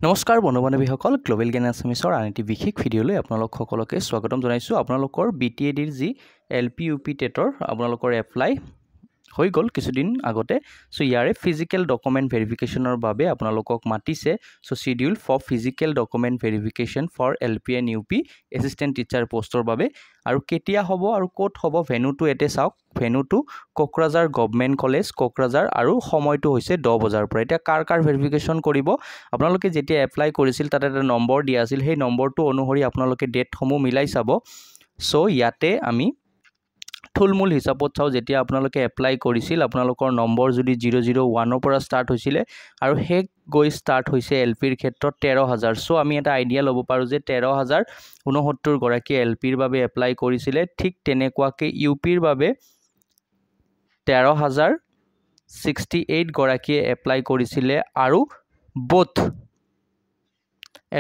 নমস্কাৰ বন্ধু-বান্ধৱীসকল গ্লোবেল জ্ঞান আছামিছৰ আন এটি বিশেষ ভিডিঅ'লৈ আপোনালোক সকলোকে স্বাগতম জনাইছোঁ। আপোনালোকৰ BTADৰ যি LPUP টেটৰ আপোনালোকৰ এপ্লাই হৈ গ'ল কিছুদিন আগতে। সো ইয়াৰে ফিজিক্যাল ডকুমেন্ট ভেৰিফিকেশ্যনৰ বাবে আপোনালোকক মাতিছে। So schedule for physical document verification for LP and UP assistant teacher পোষ্টৰ বাবে আৰু কেতিয়া হ'ব আৰু ক'ত হ'ব ভেনুটো এতে চাওক। ভেনুটো কোকৰাঝাৰ গভৰ্ণমেণ্ট কলেজ কোকৰাঝাৰ আৰু সময়টো হৈছে 10 বজাৰ পৰা। এতিয়া কাৰ ভেৰিফিকেশ্যন কৰিব আপোনালোকে যেতিয়া এপ্লাই কৰিছিল তাতে এটা নম্বৰ দিয়া আছিল, সেই নম্বৰটো অনুসৰি আপোনালোকে ডেটসমূহ মিলাই চাব। সো ইয়াতে আমি থুলমূল হিচাপত চাওঁ। যেতিয়া আপোনালোকে এপ্লাই কৰিছিল আপোনালোকৰ নম্বৰ যদি 001 পৰা ষ্টাৰ্ট হৈছিলে আৰু শেষ গৈ ষ্টাৰ্ট হৈছে LPৰ ক্ষেত্ৰত 13,000। সো আমি এটা আইডিয়া ল'ব পাৰোঁ যে 13,069 গৰাকী LPৰ বাবে এপ্লাই কৰিছিলে। ঠিক তেনেকুৱাকৈ UPৰ বাবে 13,068 গৰাকীয়ে এপ্লাই কৰিছিলে আৰু বোথ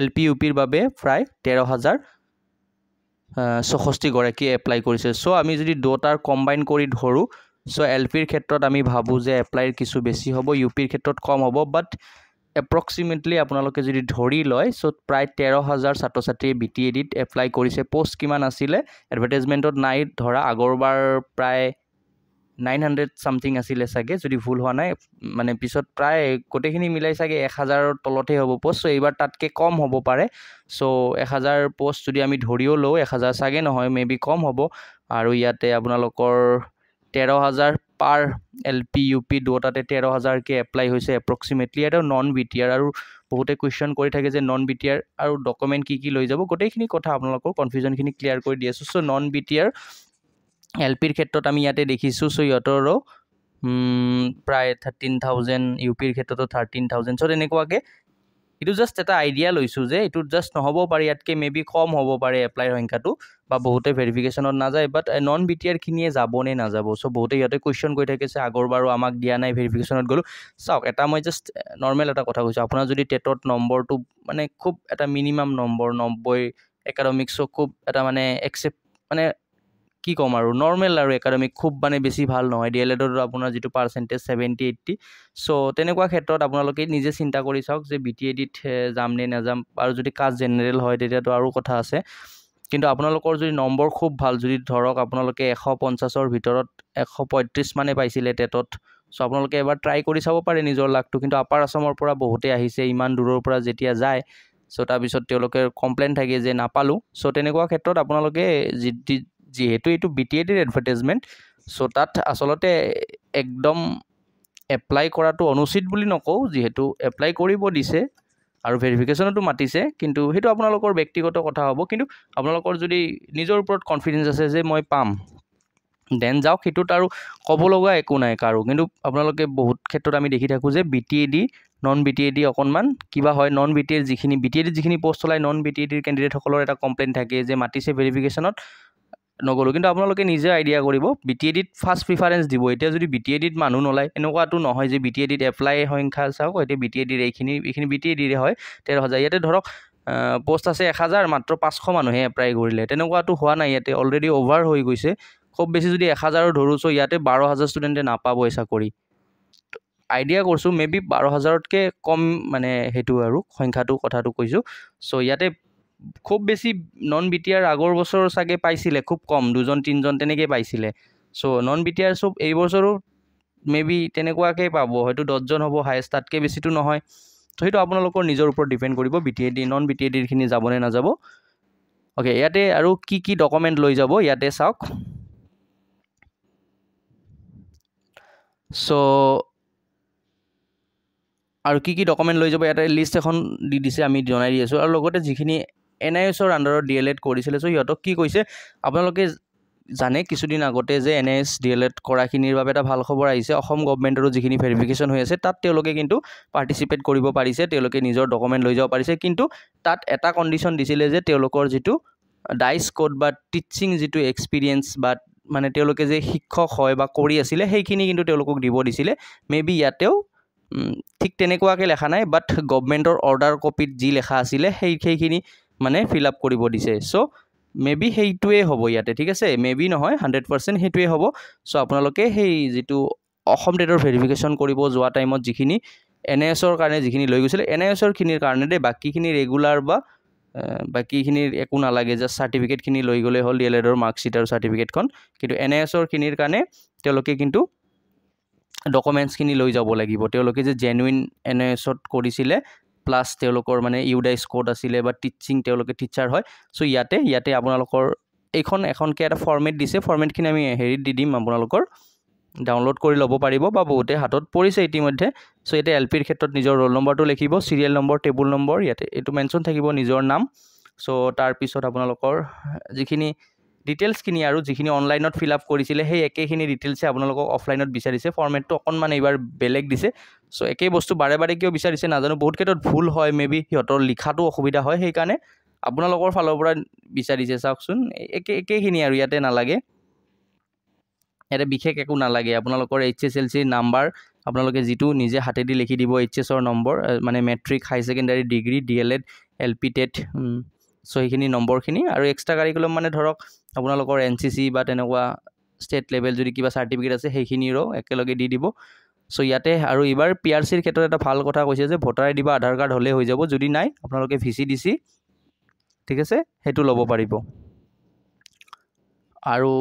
LP UPৰ বাবে প্ৰায় 13,064 গৰাকী এপ্লাই কৰিছে। সো আমি যদি দুটাৰ কম্বাইন কৰি ধৰোঁ সো LPৰ ক্ষেত্ৰত আমি ভাবোঁ যে এপ্লাইৰ কিছু বেছি হ'ব, UPৰ ক্ষেত্ৰত কম হ'ব, বাট এপ্ৰক্সিমেটলি আপোনালোকে যদি ধৰি লয় সো প্ৰায় 13,000 ছাত্ৰ ছাত্ৰীয়ে BTADত এপ্লাই কৰিছে। পোষ্ট কিমান আছিলে এডভাৰটাইজমেণ্টত নাই ধৰা, আগৰবাৰ প্ৰায় 900 সামথিং আছিলে চাগে যদি ভুল হোৱা নাই, মানে পিছত প্ৰায় গোটেইখিনি মিলাই চাগে 1,000ৰ তলতহে হ'ব পোষ্ট। সো এইবাৰ তাতকৈ কম হ'ব পাৰে। সো 1,000 পোষ্ট যদি আমি ধৰিও লওঁ 1,000 চাগে নহয়, মেবি কম হ'ব। আৰু ইয়াতে আপোনালোকৰ 13,000 পাৰ LP UP দুটাতে 13,000কে এপ্লাই হৈছে এপ্ৰক্সিমেটলি। এটা নন BTR আৰু বহুতে কুৱেশ্যন কৰি থাকে যে নন BTR আৰু ডকুমেণ্ট কি লৈ যাব, গোটেইখিনি কথা আপোনালোকৰ কনফিউজনখিনি ক্লিয়াৰ কৰি দি আছোঁ। সো নন BTR LPৰ ক্ষেত্ৰত আমি ইয়াতে দেখিছোঁ। সো ইহঁতৰো প্ৰায় 13,000, UPৰ ক্ষেত্ৰতো 13,000। সো তেনেকুৱাকৈ এইটো জাষ্ট এটা আইডিয়া লৈছোঁ যে এইটো জাষ্ট নহ'ব পাৰে, ইয়াতকৈ মেবি কম হ'ব পাৰে এপ্লাইৰ সংখ্যাটো, বা বহুতে ভেৰিফিকেশ্যনত নাযায়, বাট নন BTRখিনিয়ে যাব নে নাযাব। সো বহুতে ইয়াতে কুৱেশ্যন কৰি থাকিছে আগৰবাৰো আমাক দিয়া নাই ভেৰিফিকেশ্যনত গ'লোঁ। চাওক এটা মই জাষ্ট নৰ্মেল এটা কথা কৈছোঁ, আপোনাৰ যদি টেটত নম্বৰটো মানে খুব এটা মিনিমাম নম্বৰ 90 একাডেমিক্সো খুব এটা মানে একচেপ্ট মানে কি ক'ম আৰু নৰ্মেল আৰু একাডেমিক খুব মানে বেছি ভাল নহয়, DLEDৰ আপোনাৰ যিটো পাৰ্চেণ্টেজ 70-80। সো তেনেকুৱা ক্ষেত্ৰত আপোনালোকে নিজে চিন্তা কৰি চাওক যে BTADত যাম নে নাযাম। আৰু যদি কাষ্ট জেনেৰেল হয় তেতিয়াতো আৰু কথা আছে, কিন্তু আপোনালোকৰ যদি নম্বৰ খুব ভাল, যদি ধৰক আপোনালোকে 150ৰ ভিতৰত 135 মানে পাইছিলে টেটত, সো আপোনালোকে এবাৰ ট্ৰাই কৰি চাব পাৰে নিজৰ লাকটো। কিন্তু আপাৰ আছামৰ পৰা বহুতে আহিছে ইমান দূৰৰ পৰা যেতিয়া যায়, সো তাৰপিছত তেওঁলোকে কমপ্লেইন থাকে যে নাপালোঁ। সো তেনেকুৱা ক্ষেত্ৰত আপোনালোকে যিহেতু এইটো BTADৰ এডভাৰটাইজমেণ্ট, সো তাত আচলতে একদম এপ্লাই কৰাটো অনুচিত বুলি নকওঁ, যিহেতু এপ্লাই কৰিব দিছে আৰু ভেৰিফিকেশ্যনতো মাতিছে, কিন্তু সেইটো আপোনালোকৰ ব্যক্তিগত কথা হ'ব। কিন্তু আপোনালোকৰ যদি নিজৰ ওপৰত কনফিডেঞ্চ আছে যে মই পাম, দেন যাওক, সেইটোত আৰু ক'ব লগা একো নাই কাৰো। কিন্তু আপোনালোকে বহুত ক্ষেত্ৰত আমি দেখি থাকোঁ যে BTAD নন BTAD অকণমান কিবা হয়। নন BTAD যিখিনি পোষ্ট ওলায় নন BTADৰ কেণ্ডিডেটসকলৰ এটা কমপ্লেইন থাকে যে মাতিছে ভেৰিফিকেশ্যনত নগ'লোঁ। কিন্তু আপোনালোকে নিজে আইডিয়া কৰিব, BTADত ফাৰ্ষ্ট প্ৰিফাৰেঞ্চ দিব। এতিয়া যদি BTADত মানুহ নোলায়, এনেকুৱাটো নহয় যে BTADত এপ্লাই সংখ্যা চাওক, এতিয়া BTADৰ এইখিনি BTADৰে হয় 13,000। ইয়াতে ধৰক পোষ্ট আছে 1,000, মাত্ৰ 500 মানুহে এপ্লাই কৰিলে, তেনেকুৱাটো হোৱা নাই। ইয়াতে অলৰেডি অভাৰ হৈ গৈছে। খুব বেছি যদি 1,000 ধৰোঁ সো ইয়াতে 12,000 ষ্টুডেণ্টে নাপাবই চাকৰি। আইডিয়া কৰিছোঁ মেবি 12,000তকৈ কম মানে সেইটো আৰু সংখ্যাটো কথাটো কৈছোঁ। সো ইয়াতে খুব বেছি নন BTR আগৰ বছৰ চাগে পাইছিলে খুব কম, 2-3জন তেনেকৈ পাইছিলে। সো নন BTR চব এই বছৰো মেবি তেনেকুৱাকৈ পাব, হয়তো 10জন হ'ব হায়েষ্ট, তাতকৈ বেছিটো নহয়। তো সেইটো আপোনালোকৰ নিজৰ ওপৰত ডিপেণ্ড কৰিব BTAD নন BTADৰখিনি যাবনে নাযাব। অ'কে, ইয়াতে আৰু কি ডকুমেণ্ট লৈ যাব ইয়াতে চাওক। সো আৰু কি ডকুমেণ্ট লৈ যাব ইয়াতে লিষ্ট এখন দি দিছে, আমি জনাই দি আছোঁ। আৰু লগতে যিখিনি NISৰ আণ্ডাৰত DLED কৰিছিলে, সো সিহঁতক কি কৈছে আপোনালোকে জানে কিছুদিন আগতে যে NIS DLED কৰাখিনিৰ বাবে এটা ভাল খবৰ আহিছে। অসম গভৰ্ণমেণ্টৰো যিখিনি ভেৰিফিকেশ্যন হৈ আছে তাত তেওঁলোকে কিন্তু পাৰ্টিচিপেট কৰিব পাৰিছে, তেওঁলোকে নিজৰ ডকুমেণ্ট লৈ যাব পাৰিছে। কিন্তু তাত এটা কণ্ডিশ্যন দিছিলে যে তেওঁলোকৰ যিটো ডাইচ কোড বা টিচিং যিটো এক্সপিৰিয়েঞ্চ বা মানে তেওঁলোকে যে শিক্ষক হয় বা কৰি আছিলে সেইখিনি কিন্তু তেওঁলোকক দিব দিছিলে। মেবি ইয়াতেও ঠিক তেনেকুৱাকৈ লেখা নাই, বাট গভৰ্ণমেণ্টৰ অৰ্ডাৰ কপিত যি লেখা আছিলে সেইখিনি মানে ফিল আপ কৰিব দিছে। সো মেবি সেইটোৱে হ'ব ইয়াতে, ঠিক আছে, মেবি নহয় 100% সেইটোৱে হ'ব। সো আপোনালোকে সেই যিটো অসম টেটৰ ভেৰিফিকেশ্যন কৰিব যোৱা টাইমত যিখিনি NISৰ কাৰণে যিখিনি লৈ গৈছিলে NISৰ খিনিৰ কাৰণে দেই, বাকীখিনি ৰেগুলাৰ বা বাকীখিনিৰ একো নালাগে, জাষ্ট চাৰ্টিফিকেটখিনি লৈ গ'লে হ'ল, DLEDৰ মাৰ্কশ্বিট আৰু চাৰ্টিফিকেটখন। কিন্তু NISৰ খিনিৰ কাৰণে তেওঁলোকে কিন্তু ডকুমেণ্টছখিনি লৈ যাব লাগিব, তেওঁলোকে যে জেনুইন NISত কৰিছিলে প্লাছ তেওঁলোকৰ মানে ইউডাইছ কোড আছিলে বা টিচিং তেওঁলোকে টিচাৰ হয়। চ' ইয়াতে আপোনালোকৰ এখনকৈ এটা ফৰ্মেট দিছে, ফৰ্মেটখিনি আমি হেৰিত দি দিম, আপোনালোকৰ ডাউনলোড কৰি ল'ব পাৰিব বা বহুতে হাতত পৰিছে ইতিমধ্যে। চ' ইয়াতে LPৰ ক্ষেত্ৰত নিজৰ ৰোল নম্বৰটো লিখিব, চিৰিয়েল নম্বৰ, টেবুল নম্বৰ, ইয়াতে এইটো মেনশ্যন থাকিব, নিজৰ নাম। চ' তাৰপিছত আপোনালোকৰ যিখিনি ডিটেইলছখিনি আৰু যিখিনি অনলাইনত ফিল আপ কৰিছিলে সেই একেখিনি ডিটেইলছে আপোনালোকক অফলাইনত বিচাৰিছে। ফৰ্মেটটো অকণমান এইবাৰ বেলেগ দিছে। চ' একেই বস্তু বাৰে বাৰে কিয় বিচাৰিছে নাজানো, বহুত ক্ষেত্ৰত ভুল হয়, মেবি সিহঁতৰ লিখাটো অসুবিধা হয়, সেইকাৰণে আপোনালোকৰ ফালৰ পৰা বিচাৰিছে। চাওকচোন একেইখিনি আৰু ইয়াতে নালাগে, ইয়াতে বিশেষ একো নালাগে। আপোনালোকৰ HSLC নাম্বাৰ আপোনালোকে যিটো নিজে হাতেদি লিখি দিব, HSৰ নম্বৰ মানে matric, high secondary, degree, DLED, LP, TET, চ' সেইখিনি নম্বৰখিনি আৰু এক্সট্ৰা কাৰিকুলাম মানে ধৰক আপোনালোকৰ NCC বা তেনেকুৱা ষ্টেট লেভেল যদি কিবা চাৰ্টিফিকেট আছে সেইখিনিৰো একেলগে দি দিব। চ' ইয়াতে আৰু এইবাৰ PRCৰ ক্ষেত্ৰত এটা ভাল কথা কৈছে যে ভোটাৰ ID বা আধাৰ কাৰ্ড হ'লেই হৈ যাব, যদি নাই আপোনালোকে VCDC, ঠিক আছে, সেইটো ল'ব পাৰিব। আৰু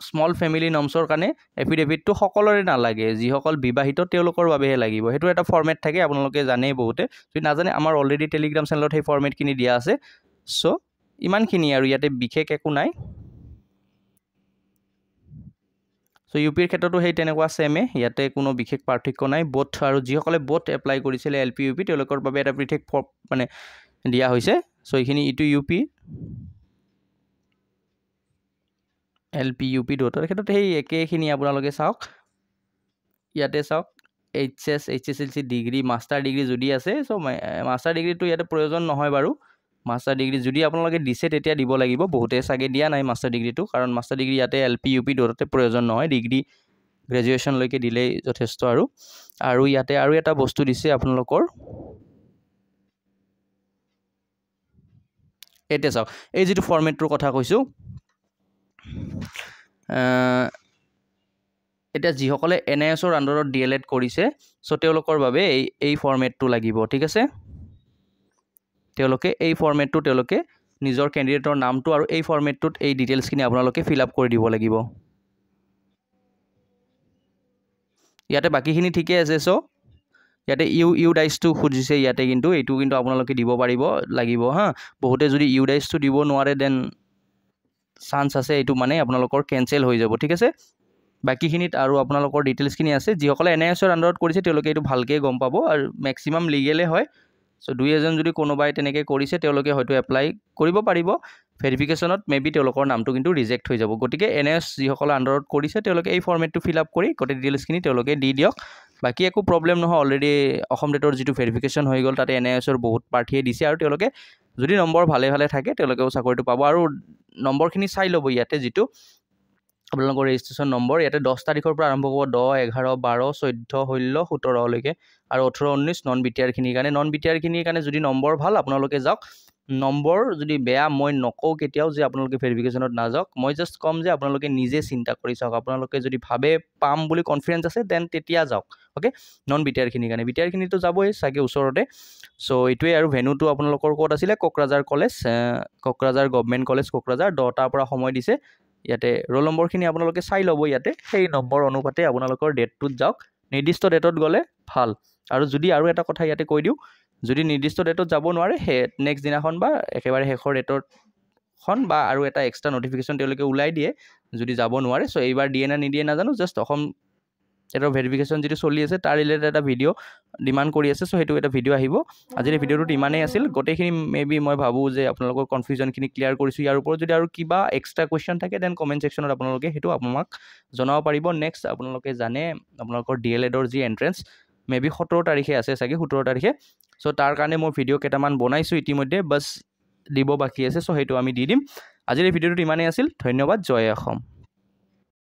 স্মল ফেমিলি নৰ্মছৰ কাৰণে এফিডেভিটটো সকলোৰে নালাগে, যিসকল বিবাহিত তেওঁলোকৰ বাবেহে লাগিব। সেইটো এটা ফৰ্মেট থাকে, আপোনালোকে জানেই বহুতে, যদি নাজানে আমাৰ অলৰেডি টেলিগ্ৰাম চেনেলত সেই ফৰ্মেটখিনি দিয়া আছে। চ' ইমানখিনি আৰু ইয়াতে বিশেষ একো নাই। চ' UPৰ ক্ষেত্ৰতো সেই তেনেকুৱা ছেমে, ইয়াতে কোনো বিশেষ পাৰ্থক্য নাই। বোথ আৰু যিসকলে বোথ এপ্লাই কৰিছিলে LP UP তেওঁলোকৰ বাবে এটা পৃথক মানে দিয়া হৈছে। চ' এইখিনি ইটো UP LP UP দুটাৰ ক্ষেত্ৰত সেই একেখিনি আপোনালোকে চাওক, ইয়াতে চাওক HS HSLC degree, master degree যদি আছে, চ' মাষ্টাৰ ডিগ্ৰীটো ইয়াতে প্ৰয়োজন নহয় বাৰু। মাষ্টাৰ ডিগ্ৰী যদি আপোনালোকে দিছে তেতিয়া দিব লাগিব, বহুতে চাগে দিয়া নাই মাষ্টাৰ ডিগ্ৰীটো, কাৰণ মাষ্টাৰ ডিগ্ৰী ইয়াতে LP UP দুটাতে প্ৰয়োজন নহয়, ডিগ্ৰী গ্ৰেজুৱেশ্যনলৈকে দিলেই যথেষ্ট। আৰু ইয়াতে আৰু এটা বস্তু দিছে আপোনালোকৰ, এতিয়া চাওক এই যিটো ফৰ্মেটটোৰ কথা কৈছোঁ, এতিয়া যিসকলে NISৰ আণ্ডাৰত DLED কৰিছে, চ' তেওঁলোকৰ বাবে এই ফৰ্মেটটো লাগিব, ঠিক আছে। তেওঁলোকে এই ফৰ্মেটটো তেওঁলোকে নিজৰ কেণ্ডিডেটৰ নামটো আৰু এই ফৰ্মেটটোত এই ডিটেইলছখিনি আপোনালোকে ফিল আপ কৰি দিব লাগিব। ইয়াতে বাকীখিনি ঠিকে আছে। চ' ইয়াতে ইউডাইছটো খুজিছে ইয়াতে, কিন্তু এইটো কিন্তু আপোনালোকে দিব পাৰিব লাগিব হা। বহুতে যদি ইউডাইছটো দিব নোৱাৰে দেন চান্স আছে এইটো মানে আপোনালোকৰ কেঞ্চেল হৈ যাব, ঠিক আছে। বাকীখিনিত আৰু আপোনালোকৰ ডিটেইলছখিনি আছে, যিসকলে NISৰ আণ্ডাৰত কৰিছে তেওঁলোকে এইটো ভালকৈ গম পাব আৰু মেক্সিমাম লিগেলে হয়। চ' দুই এজন যদি কোনোবাই তেনেকৈ কৰিছে তেওঁলোকে হয়তো এপ্লাই কৰিব পাৰিব, ভেৰিফিকেশ্যনত মেবি তেওঁলোকৰ নামটো কিন্তু ৰিজেক্ট হৈ যাব। গতিকে NIS যিসকলে আণ্ডাৰত কৰিছে তেওঁলোকে এই ফৰ্মেটটো ফিল আপ কৰি গোটেই ডিটেইলছখিনি তেওঁলোকে দি দিয়ক, বাকী একো প্ৰব্লেম নহয়। অলৰেডি অসম টেটৰ যিটো ভেৰিফিকেশ্যন হৈ গ'ল তাতে NISৰ বহুত প্ৰাৰ্থীয়ে দিছে, আৰু তেওঁলোকে যদি নম্বৰ ভালে থাকে তেওঁলোকেও চাকৰিটো পাব। আৰু নম্বৰখিনি চাই ল'ব, ইয়াতে যিটো আপোনালোকৰ ৰেজিষ্ট্ৰেশ্যন নম্বৰ, ইয়াতে 10 তাৰিখৰ পৰা আৰম্ভ হ'ব, 10, 11, 12, 14, 16, 17লৈকে, আৰু 18, 19 নন BTR-খিনিৰ কাৰণে। নন BTR-খিনিৰ কাৰণে যদি নম্বৰ ভাল আপোনালোকে যাওক, নম্বৰ যদি বেয়া মই নকওঁ কেতিয়াও যে আপোনালোকে ভেৰিফিকেশ্যনত নাযাওক, মই জাষ্ট ক'ম যে আপোনালোকে নিজে চিন্তা কৰি চাওক। আপোনালোকে যদি ভাবে পাম বুলি কনফিডেঞ্চ আছে দেন তেতিয়া যাওক, অ'কে। নন BTR-খিনিৰ কাৰণে, BTR-খিনিতো যাবই চাগে ওচৰতে। চ' এইটোৱে আৰু ভেনুটো আপোনালোকৰ ক'ত আছিলে, Kokrajhar college, Kokrajhar government college Kokrajhar, 10টাৰ পৰা সময় দিছে। ইয়াতে ৰোল নম্বৰখিনি আপোনালোকে চাই ল'ব, ইয়াতে সেই নম্বৰ অনুপাতে আপোনালোকৰ ডেটটোত যাওক, নিৰ্দিষ্ট ডেটত গ'লে ভাল। আৰু যদি আৰু এটা কথা ইয়াতে কৈ দিওঁ, যদি নিৰ্দিষ্ট ডেটত যাব নোৱাৰে সেই নেক্সট দিনাখন বা একেবাৰে শেষৰ ডেটতখন বা আৰু এটা এক্সট্ৰা নটিফিকেশ্যন তেওঁলোকে ওলাই দিয়ে যদি যাব নোৱাৰে। চ' এইবাৰ দিয়ে না নিদিয়ে নাজানো, জাষ্ট অসম টেটৰ ভেৰিফিকেশ্যন যিটো চলি আছে তাৰ ৰিলেটেড এটা ভিডিঅ' ডিমাণ্ড কৰি আছে। চ' সেইটো এটা ভিডিঅ' আহিব। আজিৰ এই ভিডিঅ'টোত ইমানেই আছিল, গোটেইখিনি মেবি মই ভাবোঁ যে আপোনালোকৰ কনফিউজনখিনি ক্লিয়াৰ কৰিছোঁ। ইয়াৰ ওপৰত যদি আৰু কিবা এক্সট্ৰা কুৱেশ্যন থাকে দেন কমেণ্ট ছেকশ্যনত আপোনালোকে সেইটো আমাক জনাব পাৰিব। নেক্সট আপোনালোকে জানে আপোনালোকৰ DLEDৰ যি এণ্ট্ৰেঞ্চ মেবি 17 তাৰিখে আছে চাগে, 17 তাৰিখে। চ' তাৰ কাৰণে মই ভিডিঅ' কেইটামান বনাইছোঁ ইতিমধ্যে, বাছ দিব বাকী আছে। চ' সেইটো আমি দি দিম। আজিৰ এই ভিডিঅ'টোত ইমানেই আছিল, ধন্যবাদ, জয় অসম।